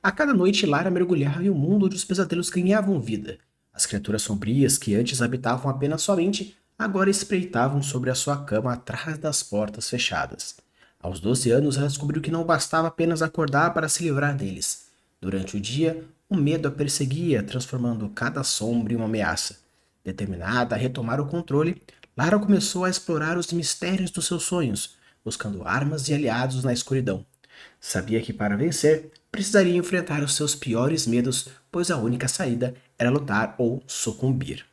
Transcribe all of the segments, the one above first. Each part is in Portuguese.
A cada noite, Lara mergulhava em um mundo onde os pesadelos ganhavam vida. As criaturas sombrias que antes habitavam apenas sua mente, agora espreitavam sobre a sua cama atrás das portas fechadas. Aos 12 anos, ela descobriu que não bastava apenas acordar para se livrar deles. Durante o dia, o medo a perseguia, transformando cada sombra em uma ameaça. Determinada a retomar o controle, Lara começou a explorar os mistérios dos seus sonhos, buscando armas e aliados na escuridão. Sabia que para vencer, precisaria enfrentar os seus piores medos, pois a única saída era lutar ou sucumbir.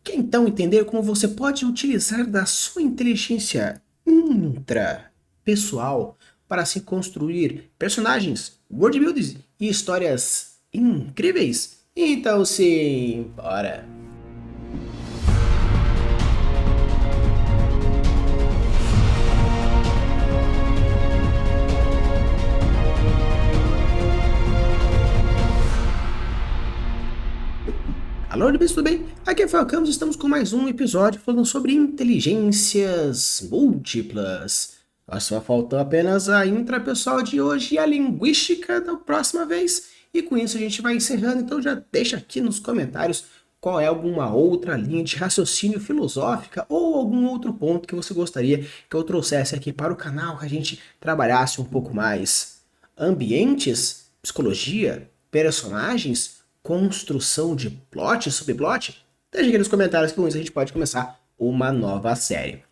Quer então entender como você pode utilizar da sua inteligência intrapessoal para se construir personagens, world buildings e histórias incríveis? Então sim, bora! Alô, Libes, tudo bem? Aqui é Falcamos, estamos com mais um episódio falando sobre inteligências múltiplas. Só faltou apenas a intrapessoal de hoje e a linguística da próxima vez. E com isso a gente vai encerrando, então já deixa aqui nos comentários qual é alguma outra linha de raciocínio filosófica ou algum outro ponto que você gostaria que eu trouxesse aqui para o canal, que a gente trabalhasse um pouco mais. Ambientes, psicologia, personagens, construção de plot, subplot? Deixa aqui nos comentários que com isso a gente pode começar uma nova série.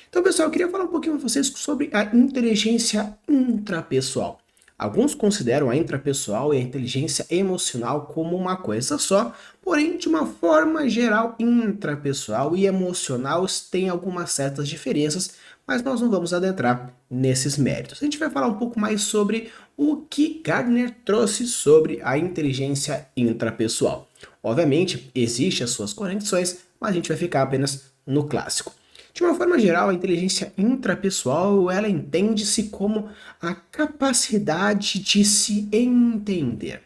Então, pessoal, eu queria falar um pouquinho com vocês sobre a inteligência intrapessoal. Alguns consideram a intrapessoal e a inteligência emocional como uma coisa só, porém, de uma forma geral, intrapessoal e emocional têm algumas certas diferenças, mas nós não vamos adentrar nesses méritos. A gente vai falar um pouco mais sobre o que Gardner trouxe sobre a inteligência intrapessoal. Obviamente, existem as suas conexões, mas a gente vai ficar apenas no clássico. De uma forma geral, a inteligência intrapessoal, ela entende-se como a capacidade de se entender,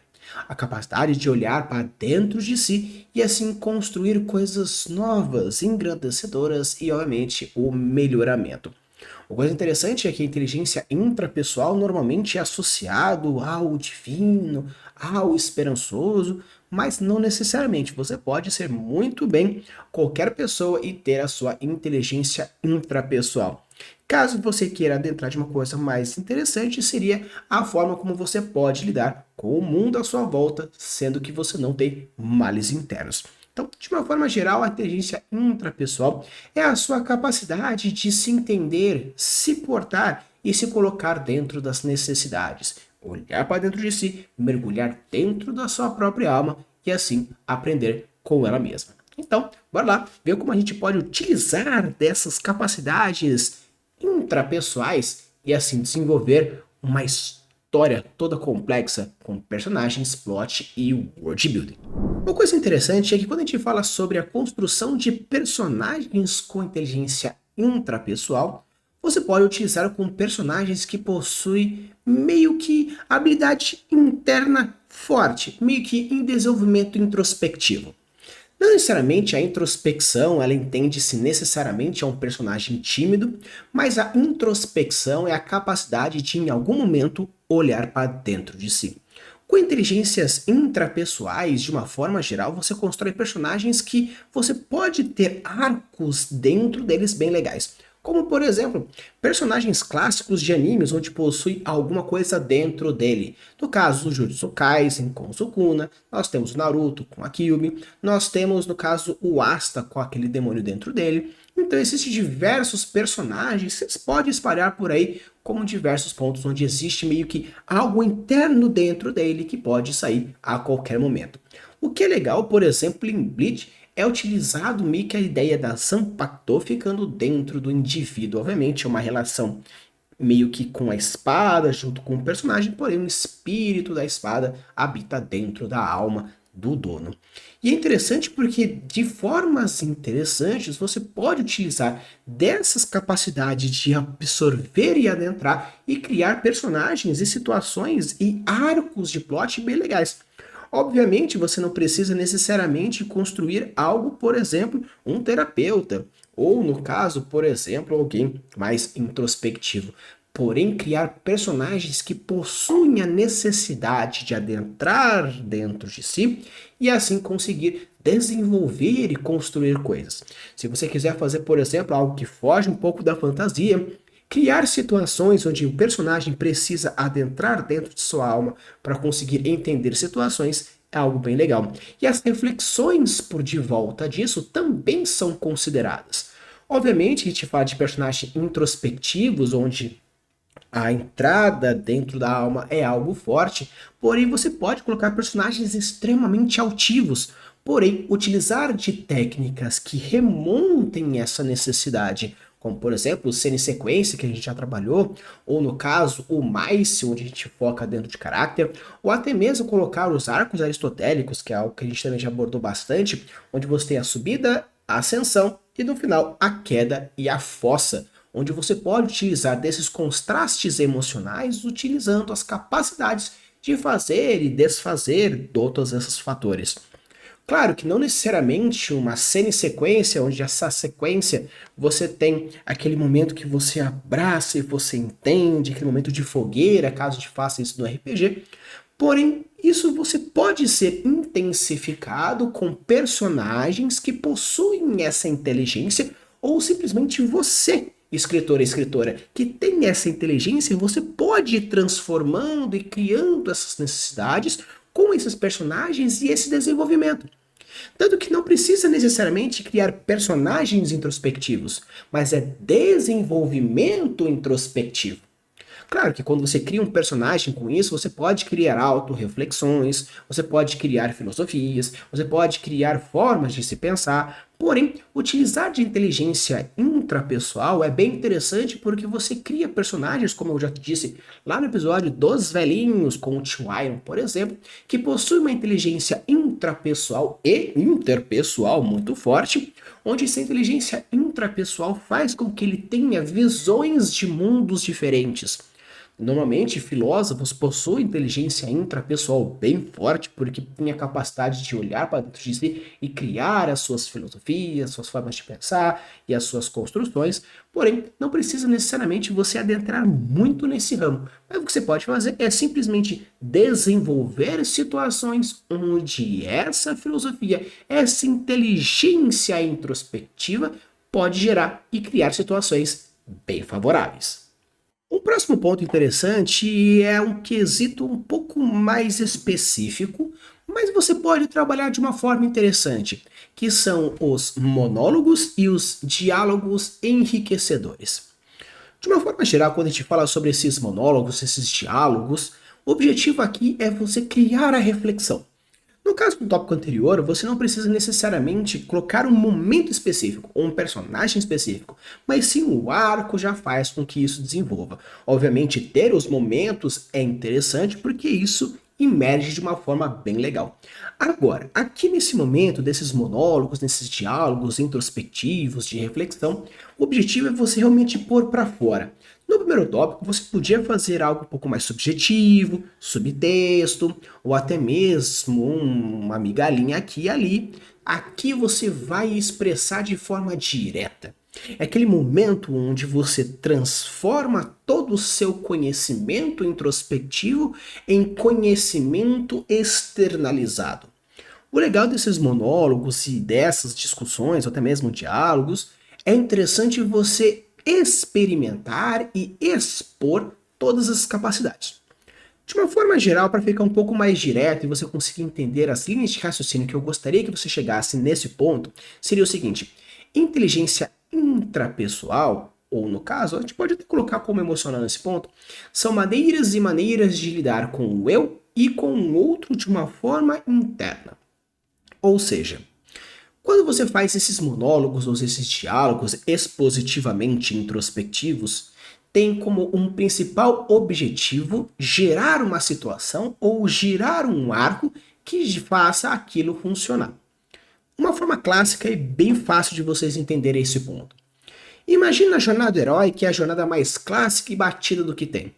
a capacidade de olhar para dentro de si e assim construir coisas novas, engrandecedoras e, obviamente, o melhoramento. Uma coisa interessante é que a inteligência intrapessoal normalmente é associado ao divino, ao esperançoso, mas não necessariamente. Você pode ser muito bem qualquer pessoa e ter a sua inteligência intrapessoal. Caso você queira adentrar de uma coisa mais interessante, seria a forma como você pode lidar com o mundo à sua volta, sendo que você não tem males internos. Então, de uma forma geral, a inteligência intrapessoal é a sua capacidade de se entender, se portar e se colocar dentro das necessidades. Olhar para dentro de si, mergulhar dentro da sua própria alma e assim aprender com ela mesma. Então, bora lá ver como a gente pode utilizar dessas capacidades intrapessoais e assim desenvolver uma história toda complexa com personagens, plot e world building. Uma coisa interessante é que quando a gente fala sobre a construção de personagens com inteligência intrapessoal, você pode utilizar com personagens que possuem meio que habilidade interna forte, meio que em desenvolvimento introspectivo. Não necessariamente a introspecção, ela entende-se necessariamente a um personagem tímido, mas a introspecção é a capacidade de, em algum momento, olhar para dentro de si. Com inteligências intrapessoais, de uma forma geral, você constrói personagens que você pode ter arcos dentro deles bem legais. Como, por exemplo, personagens clássicos de animes onde possui alguma coisa dentro dele. No caso do Jujutsu Kaisen com o Sukuna, nós temos o Naruto com a Kyuubi, nós temos, no caso, o Asta com aquele demônio dentro dele. Então existem diversos personagens, vocês podem espalhar por aí como diversos pontos onde existe meio que algo interno dentro dele que pode sair a qualquer momento. O que é legal, por exemplo, em Bleach, é utilizado meio que a ideia da Zanpakuto ficando dentro do indivíduo. Obviamente é uma relação meio que com a espada junto com o personagem, porém o espírito da espada habita dentro da alma do dono. E é interessante porque de formas interessantes você pode utilizar dessas capacidades de absorver e adentrar e criar personagens e situações e arcos de plot bem legais. Obviamente, você não precisa necessariamente construir algo, por exemplo, um terapeuta, ou no caso, por exemplo, alguém mais introspectivo. porém criar personagens que possuem a necessidade de adentrar dentro de si e assim conseguir desenvolver e construir coisas. Se você quiser fazer, por exemplo, algo que foge um pouco da fantasia, criar situações onde o personagem precisa adentrar dentro de sua alma para conseguir entender situações é algo bem legal. E as reflexões por de volta disso também são consideradas. Obviamente, a gente fala de personagens introspectivos, onde a entrada dentro da alma é algo forte, porém você pode colocar personagens extremamente altivos, porém utilizar de técnicas que remontem essa necessidade, como por exemplo o semi-sequência que a gente já trabalhou, ou no caso o Mice, onde a gente foca dentro de caráter, ou até mesmo colocar os arcos aristotélicos, que é algo que a gente também já abordou bastante, onde você tem a subida, a ascensão e no final a queda e a fossa, onde você pode utilizar desses contrastes emocionais utilizando as capacidades de fazer e desfazer todos esses fatores. Claro que não necessariamente uma semi-sequência, onde essa sequência você tem aquele momento que você abraça e você entende, aquele momento de fogueira, caso te faça isso no RPG. Porém, isso você pode ser intensificado com personagens que possuem essa inteligência ou simplesmente você, escritor e escritora, que tem essa inteligência, você pode ir transformando e criando essas necessidades com esses personagens e esse desenvolvimento. Tanto que não precisa necessariamente criar personagens introspectivos, mas é desenvolvimento introspectivo. Claro que quando você cria um personagem com isso, você pode criar autorreflexões, você pode criar filosofias, você pode criar formas de se pensar. Porém, utilizar de inteligência intrapessoal é bem interessante porque você cria personagens, como eu já te disse lá no episódio dos velhinhos, com o Tio Iron, por exemplo, que possuem uma inteligência intrapessoal e interpessoal muito forte, onde essa inteligência intrapessoal faz com que ele tenha visões de mundos diferentes. Normalmente, filósofos possuem inteligência intrapessoal bem forte, porque têm a capacidade de olhar para dentro de si e criar as suas filosofias, suas formas de pensar e as suas construções. Porém, não precisa necessariamente você adentrar muito nesse ramo. Mas o que você pode fazer é simplesmente desenvolver situações onde essa filosofia, essa inteligência introspectiva pode gerar e criar situações bem favoráveis. O próximo ponto interessante é um quesito um pouco mais específico, mas você pode trabalhar de uma forma interessante, que são os monólogos e os diálogos enriquecedores. De uma forma geral, quando a gente fala sobre esses monólogos, esses diálogos, o objetivo aqui é você criar a reflexão. No caso do tópico anterior, você não precisa necessariamente colocar um momento específico ou um personagem específico, mas sim o arco já faz com que isso desenvolva. Obviamente, ter os momentos é interessante porque isso emerge de uma forma bem legal. Agora, aqui nesse momento desses monólogos, desses diálogos introspectivos de reflexão, o objetivo é você realmente pôr para fora. No primeiro tópico, você podia fazer algo um pouco mais subjetivo, subtexto, ou até mesmo uma migalhinha aqui e ali. Aqui você vai expressar de forma direta. É aquele momento onde você transforma todo o seu conhecimento introspectivo em conhecimento externalizado. O legal desses monólogos e dessas discussões, ou até mesmo diálogos, é interessante você experimentar e expor todas as capacidades. De uma forma geral, para ficar um pouco mais direto e você conseguir entender as linhas de raciocínio que eu gostaria que você chegasse nesse ponto, seria o seguinte: inteligência intrapessoal, ou no caso, a gente pode até colocar como emocional nesse ponto, são maneiras e maneiras de lidar com o eu e com o outro de uma forma interna. Ou seja, quando você faz esses monólogos ou esses diálogos expositivamente introspectivos, tem como um principal objetivo gerar uma situação ou gerar um arco que faça aquilo funcionar. Uma forma clássica e bem fácil de vocês entenderem esse ponto. Imagina a jornada do herói, que é a jornada mais clássica e batida do que tem.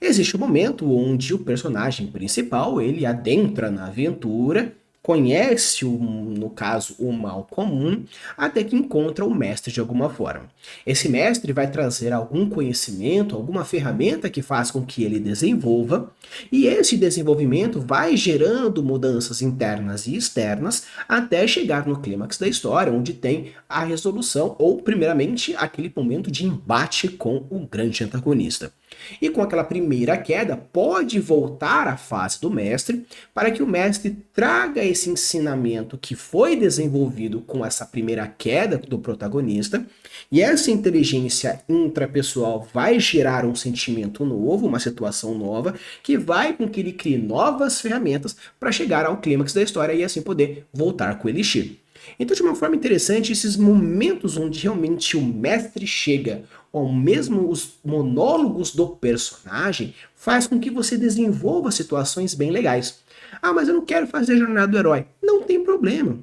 Existe um momento onde o personagem principal ele adentra na aventura conhece, no caso, o mal comum, até que encontra o mestre de alguma forma. Esse mestre vai trazer algum conhecimento, alguma ferramenta que faz com que ele desenvolva, e esse desenvolvimento vai gerando mudanças internas e externas até chegar no clímax da história, onde tem a resolução, ou primeiramente aquele momento de embate com o grande antagonista. E com aquela primeira queda, pode voltar à fase do mestre, para que o mestre traga esse ensinamento que foi desenvolvido com essa primeira queda do protagonista, e essa inteligência intrapessoal vai gerar um sentimento novo, uma situação nova, que vai com que ele crie novas ferramentas para chegar ao clímax da história e assim poder voltar com o Elixir. Então, de uma forma interessante, esses momentos onde realmente o mestre chega, ou mesmo os monólogos do personagem, faz com que você desenvolva situações bem legais. Ah, mas eu não quero fazer a jornada do herói. Não tem problema.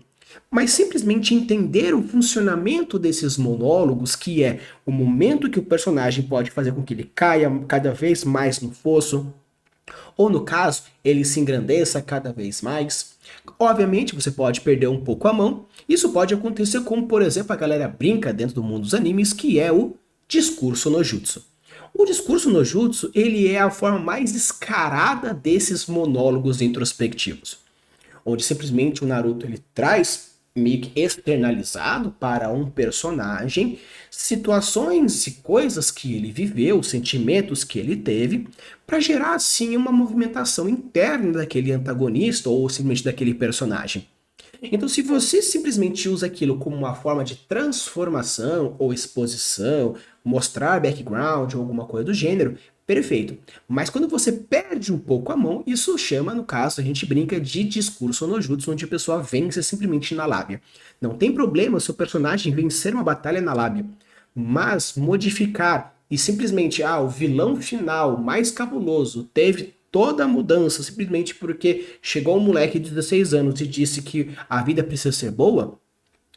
Mas simplesmente entender o funcionamento desses monólogos, que é o momento que o personagem pode fazer com que ele caia cada vez mais no fosso, ou no caso, ele se engrandeça cada vez mais. Obviamente, você pode perder um pouco a mão. Isso pode acontecer como, por exemplo, a galera brinca dentro do mundo dos animes, que é o discurso no jutsu. O discurso no jutsu, ele é a forma mais descarada desses monólogos introspectivos, onde simplesmente o Naruto ele traz meio que externalizado para um personagem situações e coisas que ele viveu, sentimentos que ele teve, para gerar assim uma movimentação interna daquele antagonista ou simplesmente daquele personagem. Então, se você simplesmente usa aquilo como uma forma de transformação ou exposição, mostrar background ou alguma coisa do gênero, perfeito. Mas quando você perde um pouco a mão, isso chama, no caso, a gente brinca de discurso no jutsu, onde a pessoa vence simplesmente na lábia. Não tem problema se o personagem vencer uma batalha na lábia, mas modificar e simplesmente, o vilão final mais cabuloso teve toda a mudança simplesmente porque chegou um moleque de 16 anos e disse que a vida precisa ser boa,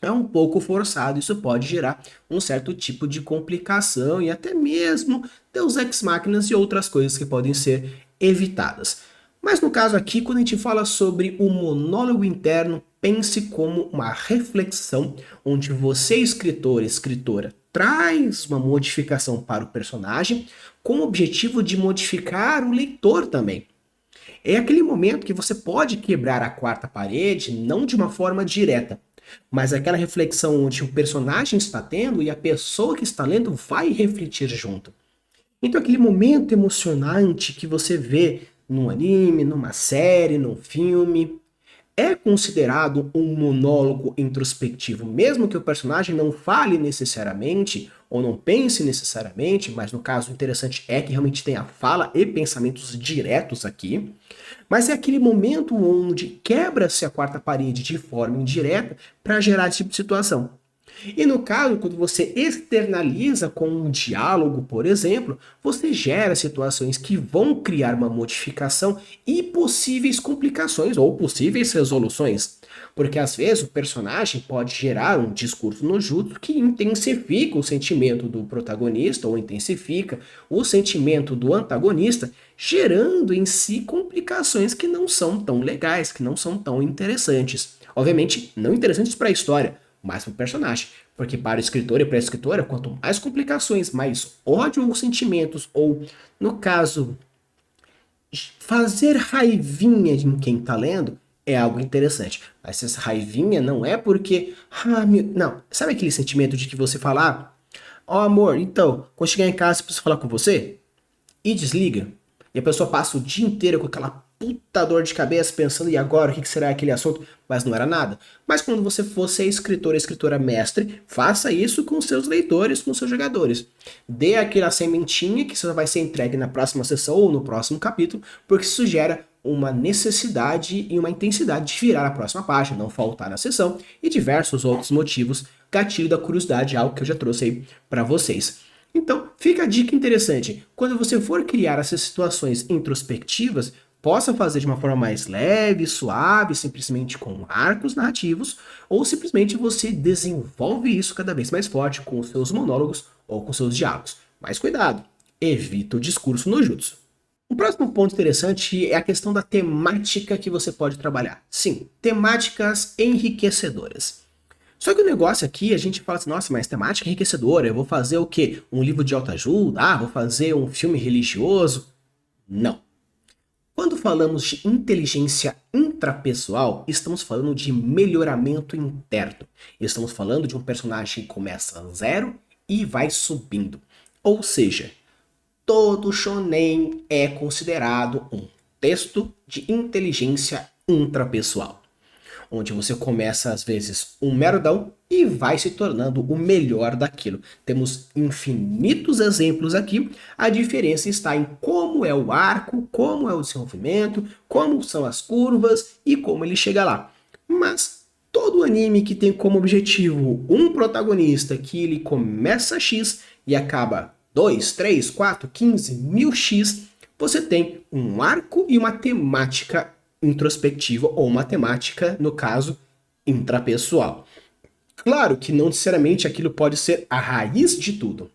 é um pouco forçado. Isso pode gerar um certo tipo de complicação e até mesmo Deus Ex Máquinas e outras coisas que podem ser evitadas. Mas no caso aqui, quando a gente fala sobre o monólogo interno, pense como uma reflexão onde você, escritor, escritora, traz uma modificação para o personagem com o objetivo de modificar o leitor também. É aquele momento que você pode quebrar a quarta parede, não de uma forma direta, mas aquela reflexão onde o personagem está tendo e a pessoa que está lendo vai refletir junto. Então aquele momento emocionante que você vê num anime, numa série, num filme, é considerado um monólogo introspectivo, mesmo que o personagem não fale necessariamente ou não pense necessariamente, mas no caso interessante é que realmente tem a fala e pensamentos diretos aqui, mas é aquele momento onde quebra-se a quarta parede de forma indireta para gerar esse tipo de situação. E no caso, quando você externaliza com um diálogo, por exemplo, você gera situações que vão criar uma modificação e possíveis complicações ou possíveis resoluções. Porque às vezes o personagem pode gerar um discurso no jutsu que intensifica o sentimento do protagonista ou intensifica o sentimento do antagonista, gerando em si complicações que não são tão legais, que não são tão interessantes. Obviamente, não interessantes para a história, mas para o personagem. Porque para o escritor e para a escritora, quanto mais complicações, mais ódio ou sentimentos, ou, no caso, fazer raivinha em quem está lendo, é algo interessante. Mas essa raivinha não é porque... não, sabe aquele sentimento de que você fala... amor, então, quando chegar em casa, eu preciso falar com você? E desliga. E a pessoa passa o dia inteiro com aquela puta dor de cabeça pensando, e agora, o que será aquele assunto? Mas não era nada. Mas quando você for ser escritor, escritora mestre, faça isso com seus leitores, com seus jogadores. Dê aquela sementinha que só vai ser entregue na próxima sessão ou no próximo capítulo, porque isso gera uma necessidade e uma intensidade de virar a próxima página, não faltar na sessão, e diversos outros motivos, gatilho da curiosidade, algo que eu já trouxe aí para vocês. Então, fica a dica interessante. Quando você for criar essas situações introspectivas, possa fazer de uma forma mais leve, suave, simplesmente com arcos narrativos, ou simplesmente você desenvolve isso cada vez mais forte com os seus monólogos ou com seus diálogos. Mas cuidado, evita o discurso no jutsu. Um próximo ponto interessante é a questão da temática que você pode trabalhar. Sim, temáticas enriquecedoras. Só que o negócio aqui, a gente fala assim, nossa, mas temática enriquecedora, eu vou fazer o quê? Um livro de autoajuda? Ah, vou fazer um filme religioso? Não. Quando falamos de inteligência intrapessoal, estamos falando de melhoramento interno. Estamos falando de um personagem que começa zero e vai subindo. Ou seja, todo shonen é considerado um texto de inteligência intrapessoal, onde você começa às vezes um merdão e vai se tornando o melhor daquilo. Temos infinitos exemplos aqui, a diferença está em como é o arco, como é o desenvolvimento, como são as curvas e como ele chega lá. Mas todo anime que tem como objetivo um protagonista que ele começa X e acaba 2, 3, 4, 15, 1000x, você tem um arco e uma temática introspectiva ou uma temática, no caso, intrapessoal. Claro que não necessariamente aquilo pode ser a raiz de tudo.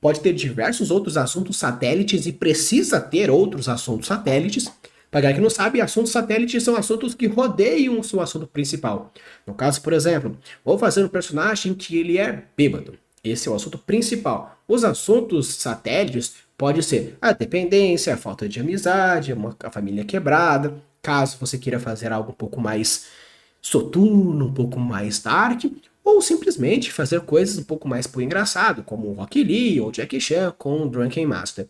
Pode ter diversos outros assuntos satélites e precisa ter outros assuntos satélites. Para quem não sabe, assuntos satélites são assuntos que rodeiam o seu assunto principal. No caso, por exemplo, vou fazer um personagem que ele é bêbado. Esse é o assunto principal. Os assuntos satélites pode ser a dependência, a falta de amizade, a família quebrada. Caso você queira fazer algo um pouco mais soturno, um pouco mais dark, ou simplesmente fazer coisas um pouco mais por engraçado, como o Rock Lee ou Jackie Chan com o Drunken Master.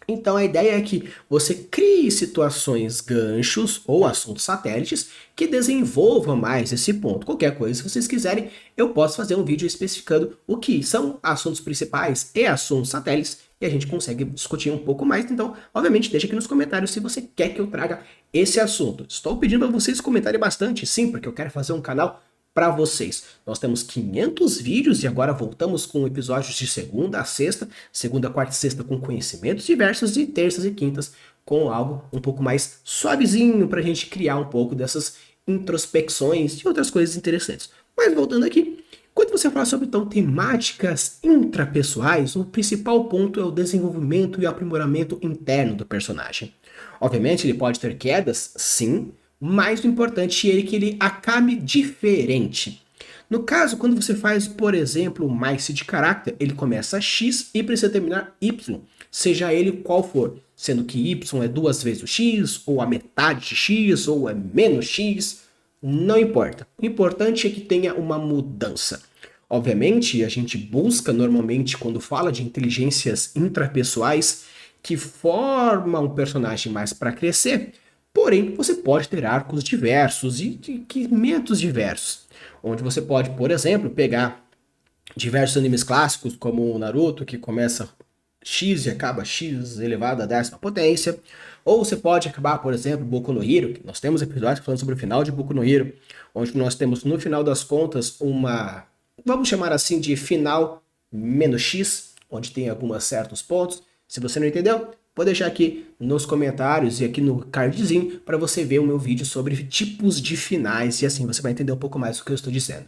Então a ideia é que você crie situações ganchos ou assuntos satélites que desenvolvam mais esse ponto. Qualquer coisa, se vocês quiserem, eu posso fazer um vídeo especificando o que são assuntos principais e assuntos satélites e a gente consegue discutir um pouco mais. Então, obviamente, deixa aqui nos comentários se você quer que eu traga esse assunto. Estou pedindo para vocês comentarem bastante, sim, porque eu quero fazer um canal para vocês. Nós temos 500 vídeos e agora voltamos com episódios de segunda a sexta, segunda, quarta e sexta com conhecimentos diversos e terças e quintas com algo um pouco mais suavezinho para a gente criar um pouco dessas introspecções e outras coisas interessantes. Mas voltando aqui, quando você fala sobre então temáticas intrapessoais, o principal ponto é o desenvolvimento e aprimoramento interno do personagem. Obviamente ele pode ter quedas, sim, mas o importante é que ele acabe diferente. No caso, quando você faz, por exemplo, o Mice de caráter, ele começa X e precisa terminar Y, seja ele qual for, sendo que Y é 2 vezes o X, ou a metade de X, ou é menos X, não importa. O importante é que tenha uma mudança. Obviamente, a gente busca normalmente, quando fala de inteligências intrapessoais, que forma um personagem mais para crescer. Porém, você pode ter arcos diversos e equipamentos diversos, onde você pode, por exemplo, pegar diversos animes clássicos, como o Naruto, que começa X e acaba X elevado à 10ª potência, ou você pode acabar, por exemplo, Boku no Hero, que nós temos episódios falando sobre o final de Boku no Hero, onde nós temos, no final das contas, uma, vamos chamar assim, de final menos X, onde tem alguns certos pontos. Se você não entendeu, vou deixar aqui nos comentários e aqui no cardzinho para você ver o meu vídeo sobre tipos de finais e assim você vai entender um pouco mais do que eu estou dizendo.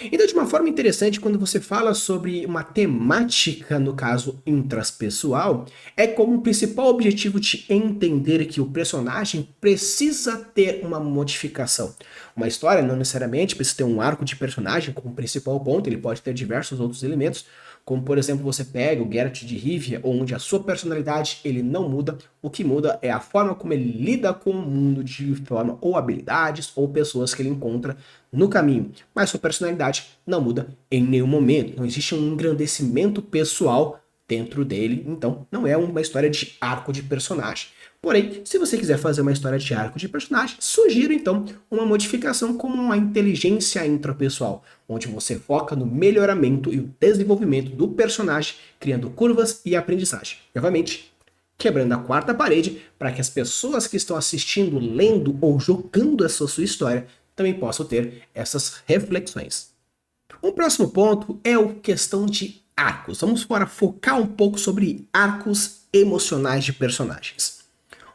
Então, de uma forma interessante, quando você fala sobre uma temática, no caso intraspessoal, é como o principal objetivo de entender que o personagem precisa ter uma modificação. Uma história não necessariamente precisa ter um arco de personagem como principal ponto, ele pode ter diversos outros elementos, como por exemplo você pega o Geralt de Rivia, onde a sua personalidade ele não muda, o que muda é a forma como ele lida com o mundo de forma ou habilidades ou pessoas que ele encontra no caminho, mas sua personalidade não muda em nenhum momento, não existe um engrandecimento pessoal dentro dele, então não é uma história de arco de personagem. Porém, se você quiser fazer uma história de arco de personagem, sugiro então uma modificação como uma inteligência intrapessoal, onde você foca no melhoramento e o desenvolvimento do personagem, criando curvas e aprendizagem. E, obviamente, quebrando a quarta parede para que as pessoas que estão assistindo, lendo ou jogando essa sua história também possam ter essas reflexões. Um próximo ponto é a questão de arcos. Vamos agora focar um pouco sobre arcos emocionais de personagens.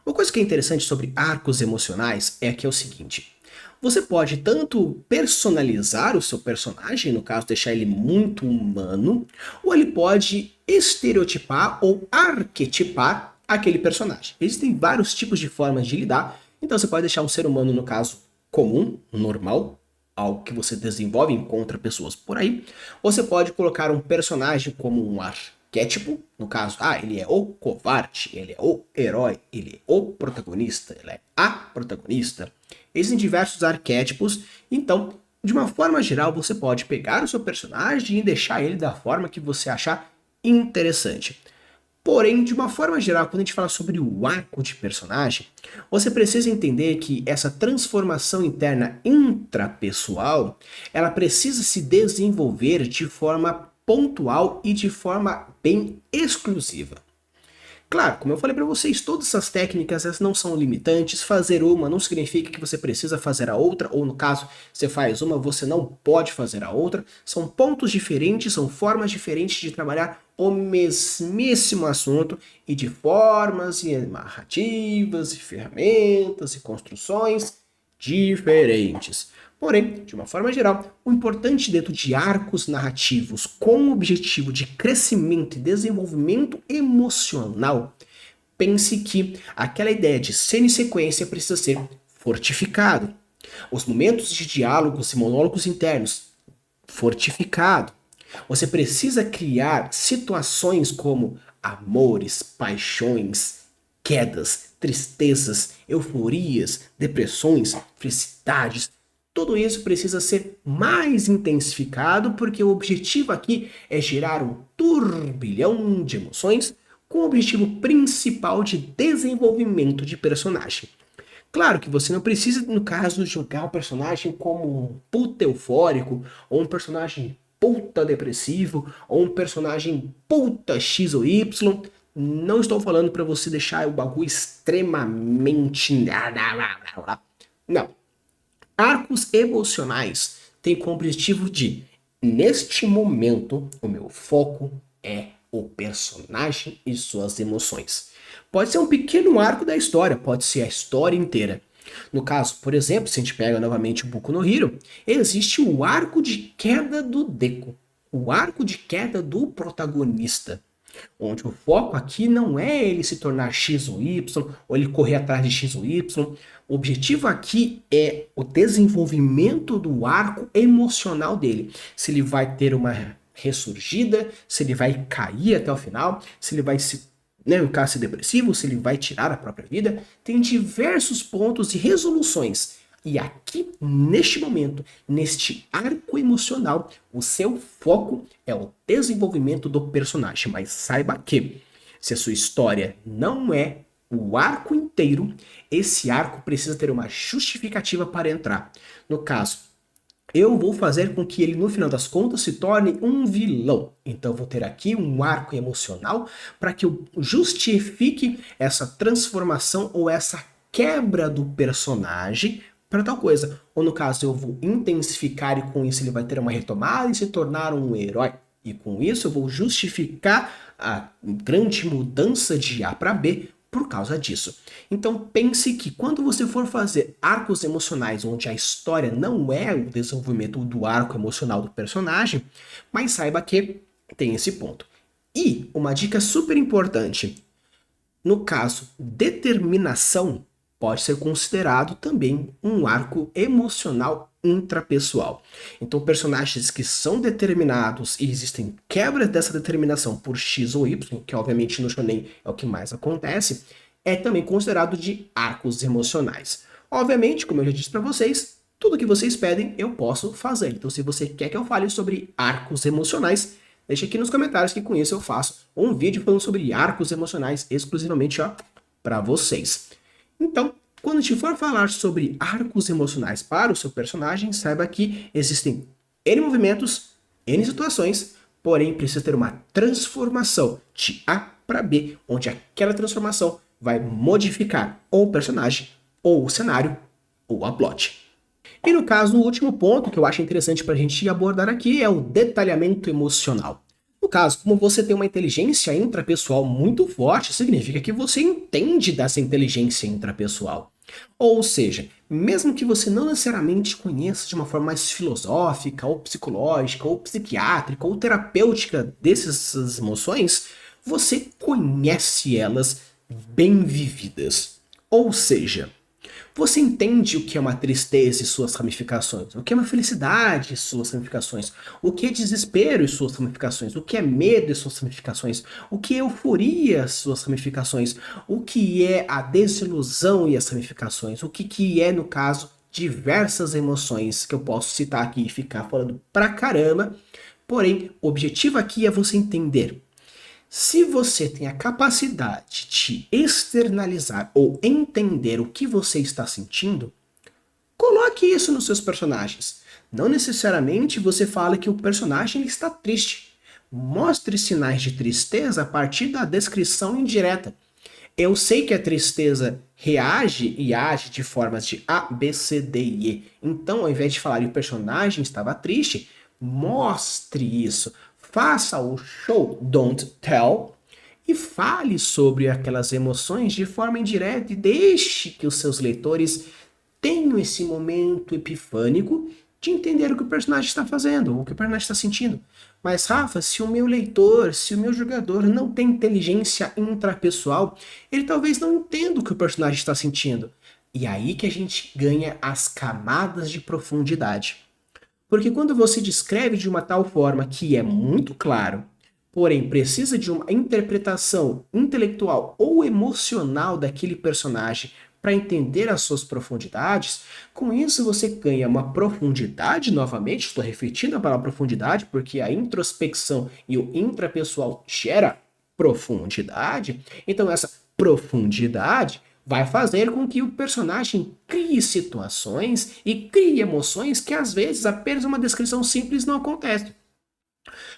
Uma coisa que é interessante sobre arcos emocionais é que é o seguinte: você pode tanto personalizar o seu personagem, no caso deixar ele muito humano, ou ele pode estereotipar ou arquetipar aquele personagem. Existem vários tipos de formas de lidar, então você pode deixar um ser humano, no caso, comum, normal, algo que você desenvolve e encontra pessoas por aí. Ou você pode colocar um personagem como um arquétipo, no caso, ele é o covarde, ele é o herói, ele é o protagonista, ele é a protagonista. Existem diversos arquétipos, então, de uma forma geral, você pode pegar o seu personagem e deixar ele da forma que você achar interessante. Porém, de uma forma geral, quando a gente fala sobre o arco de personagem, você precisa entender que essa transformação interna intrapessoal, ela precisa se desenvolver de forma pontual e de forma bem exclusiva. Claro, como eu falei para vocês, todas essas técnicas elas não são limitantes. Fazer uma não significa que você precisa fazer a outra, ou no caso, você faz uma, você não pode fazer a outra. São pontos diferentes, são formas diferentes de trabalhar o mesmíssimo assunto e de formas e narrativas e ferramentas e construções diferentes. Porém, de uma forma geral, o importante dentro de arcos narrativos com o objetivo de crescimento e desenvolvimento emocional, pense que aquela ideia de cena e sequência precisa ser fortificado. Os momentos de diálogos e monólogos internos, fortificado. Você precisa criar situações como amores, paixões, quedas, tristezas, euforias, depressões, felicidades. Tudo isso precisa ser mais intensificado porque o objetivo aqui é gerar um turbilhão de emoções com o objetivo principal de desenvolvimento de personagem. Claro que você não precisa, no caso, jogar o personagem como um puta eufórico, ou um personagem puta depressivo, ou um personagem puta X ou Y. Não estou falando para você deixar o bagulho extremamente... Não. Arcos emocionais têm como objetivo de, neste momento, o meu foco é o personagem e suas emoções. Pode ser um pequeno arco da história, pode ser a história inteira. No caso, por exemplo, se a gente pega novamente o Boku no Hero, existe o arco de queda do Deku, o arco de queda do protagonista, onde o foco aqui não é ele se tornar X ou Y, ou ele correr atrás de X ou Y. O objetivo aqui é o desenvolvimento do arco emocional dele. Se ele vai ter uma ressurgida, se ele vai cair até o final, se ele vai se no caso ser depressivo, se ele vai tirar a própria vida, tem diversos pontos e resoluções. E aqui, neste momento, neste arco emocional, o seu foco é o desenvolvimento do personagem. Mas saiba que, se a sua história não é o arco inteiro, esse arco precisa ter uma justificativa para entrar. No caso, eu vou fazer com que ele, no final das contas, se torne um vilão. Então, vou ter aqui um arco emocional para que eu justifique essa transformação ou essa quebra do personagem para tal coisa. Ou, no caso, eu vou intensificar e com isso ele vai ter uma retomada e se tornar um herói. E com isso eu vou justificar a grande mudança de A para B por causa disso. Então pense que quando você for fazer arcos emocionais onde a história não é o desenvolvimento do arco emocional do personagem, mas saiba que tem esse ponto. E uma dica super importante, no caso, determinação pode ser considerado também um arco emocional intrapessoal. Então, personagens que são determinados e existem quebras dessa determinação por X ou Y, que obviamente no shonen é o que mais acontece, é também considerado de arcos emocionais. Obviamente, como eu já disse para vocês, tudo que vocês pedem eu posso fazer. Então, se você quer que eu fale sobre arcos emocionais, deixa aqui nos comentários que com isso eu faço um vídeo falando sobre arcos emocionais exclusivamente para vocês. Então, quando a gente for falar sobre arcos emocionais para o seu personagem, saiba que existem N movimentos, N situações, porém precisa ter uma transformação de A para B, onde aquela transformação vai modificar ou o personagem, ou o cenário, ou a plot. E no caso, o último ponto que eu acho interessante para a gente abordar aqui é o detalhamento emocional. No caso, como você tem uma inteligência intrapessoal muito forte, significa que você entende dessa inteligência intrapessoal. Ou seja, mesmo que você não necessariamente conheça de uma forma mais filosófica, ou psicológica, ou psiquiátrica, ou terapêutica dessas emoções, você conhece elas bem vividas. Ou seja, você entende o que é uma tristeza e suas ramificações, o que é uma felicidade e suas ramificações, o que é desespero e suas ramificações, o que é medo e suas ramificações, o que é euforia e suas ramificações, o que é a desilusão e as ramificações, o que é, no caso, diversas emoções que eu posso citar aqui e ficar falando pra caramba. Porém, o objetivo aqui é você entender. Se você tem a capacidade de externalizar ou entender o que você está sentindo, coloque isso nos seus personagens. Não necessariamente você fala que o personagem está triste. Mostre sinais de tristeza a partir da descrição indireta. Eu sei que a tristeza reage e age de formas de A, B, C, D e E. Então, ao invés de falar que o personagem estava triste, mostre isso. Faça o show, don't tell, e fale sobre aquelas emoções de forma indireta e deixe que os seus leitores tenham esse momento epifânico de entender o que o personagem está fazendo, o que o personagem está sentindo. Mas, Rafa, se o meu leitor, se o meu jogador não tem inteligência intrapessoal, ele talvez não entenda o que o personagem está sentindo. E aí que a gente ganha as camadas de profundidade. Porque quando você descreve de uma tal forma que é muito claro, porém precisa de uma interpretação intelectual ou emocional daquele personagem para entender as suas profundidades, com isso você ganha uma profundidade, novamente, estou repetindo a palavra profundidade, porque a introspecção e o intrapessoal gera profundidade, então essa profundidade vai fazer com que o personagem crie situações e crie emoções que às vezes apenas uma descrição simples não acontece.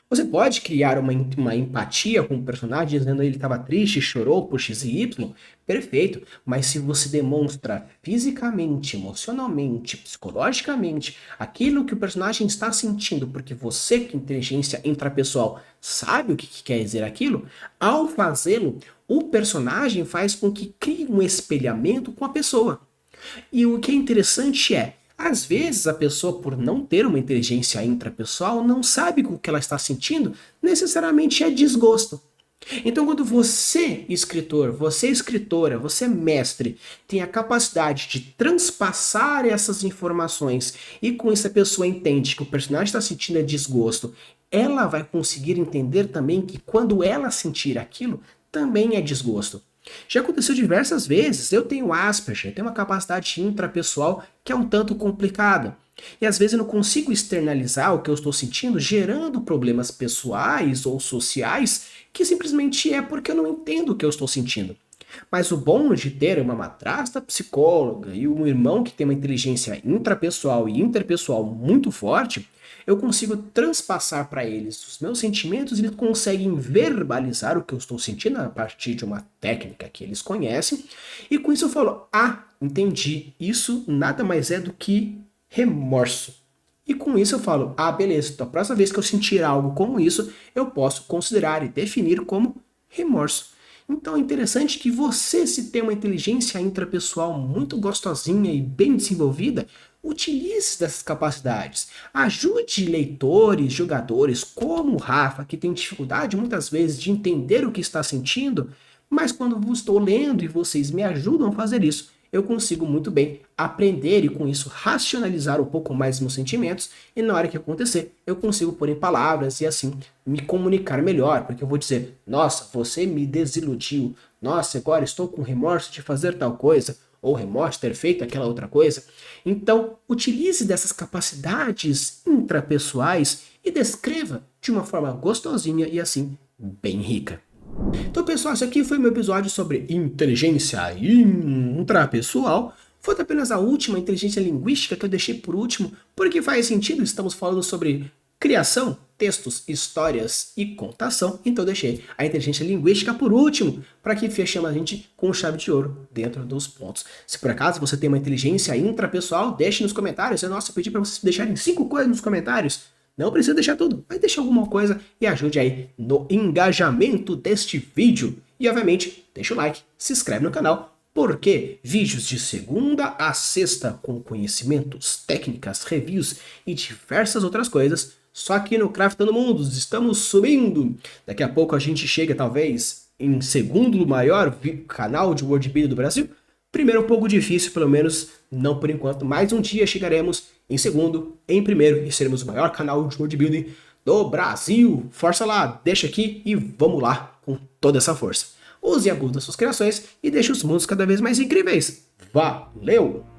Você pode criar uma empatia com o personagem dizendo que ele estava triste, chorou por X e Y, perfeito, mas se você demonstra fisicamente, emocionalmente, psicologicamente aquilo que o personagem está sentindo, porque você, com inteligência intrapessoal, sabe o que quer dizer aquilo, ao fazê-lo, o personagem faz com que crie um espelhamento com a pessoa. E o que é interessante é, às vezes a pessoa, por não ter uma inteligência intrapessoal, não sabe que o que ela está sentindo necessariamente é desgosto. Então, quando você, escritor, você, escritora, você, mestre, tem a capacidade de transpassar essas informações e com isso a pessoa entende que o personagem está sentindo desgosto, ela vai conseguir entender também que quando ela sentir aquilo, também é desgosto. Já aconteceu diversas vezes, eu tenho Asperger, tenho uma capacidade intrapessoal que é um tanto complicada. E às vezes eu não consigo externalizar o que eu estou sentindo, gerando problemas pessoais ou sociais, que simplesmente é porque eu não entendo o que eu estou sentindo. Mas o bom de ter uma madrasta psicóloga e um irmão que tem uma inteligência intrapessoal e interpessoal muito forte, eu consigo transpassar para eles os meus sentimentos e eles conseguem verbalizar o que eu estou sentindo a partir de uma técnica que eles conhecem. E com isso eu falo, entendi, isso nada mais é do que remorso. E com isso eu falo, beleza, então a próxima vez que eu sentir algo como isso, eu posso considerar e definir como remorso. Então é interessante que você, se tem uma inteligência intrapessoal muito gostosinha e bem desenvolvida, utilize dessas capacidades. Ajude leitores, jogadores como o Rafa, que tem dificuldade muitas vezes de entender o que está sentindo, mas quando eu estou lendo e vocês me ajudam a fazer isso, eu consigo muito bem aprender e com isso racionalizar um pouco mais meus sentimentos e na hora que acontecer eu consigo pôr em palavras e assim me comunicar melhor, porque eu vou dizer, nossa, você me desiludiu, nossa, agora estou com remorso de fazer tal coisa, ou remorso de ter feito aquela outra coisa. Então, utilize dessas capacidades intrapessoais e descreva de uma forma gostosinha e assim bem rica. Então, pessoal, esse aqui foi meu episódio sobre inteligência intrapessoal. Foi apenas a última inteligência linguística que eu deixei por último, porque faz sentido, estamos falando sobre criação, textos, histórias e contação, então eu deixei a inteligência linguística por último, para que fechemos a gente com chave de ouro dentro dos pontos. Se por acaso você tem uma inteligência intrapessoal, deixe nos comentários. Eu pedi para vocês deixarem 5 coisas nos comentários. Não precisa deixar tudo, mas deixa alguma coisa e ajude aí no engajamento deste vídeo. E obviamente, deixa o like, se inscreve no canal, porque vídeos de segunda a sexta com conhecimentos, técnicas, reviews e diversas outras coisas, só aqui no Craftando Mundos, estamos subindo. Daqui a pouco a gente chega talvez em segundo maior canal de World Building do Brasil? Primeiro, um pouco difícil, pelo menos não por enquanto, mas um dia chegaremos em segundo, em primeiro, e seremos o maior canal de World Building do Brasil. Força lá, deixa aqui e vamos lá com toda essa força. Use e abuse das suas criações e deixe os mundos cada vez mais incríveis. Valeu!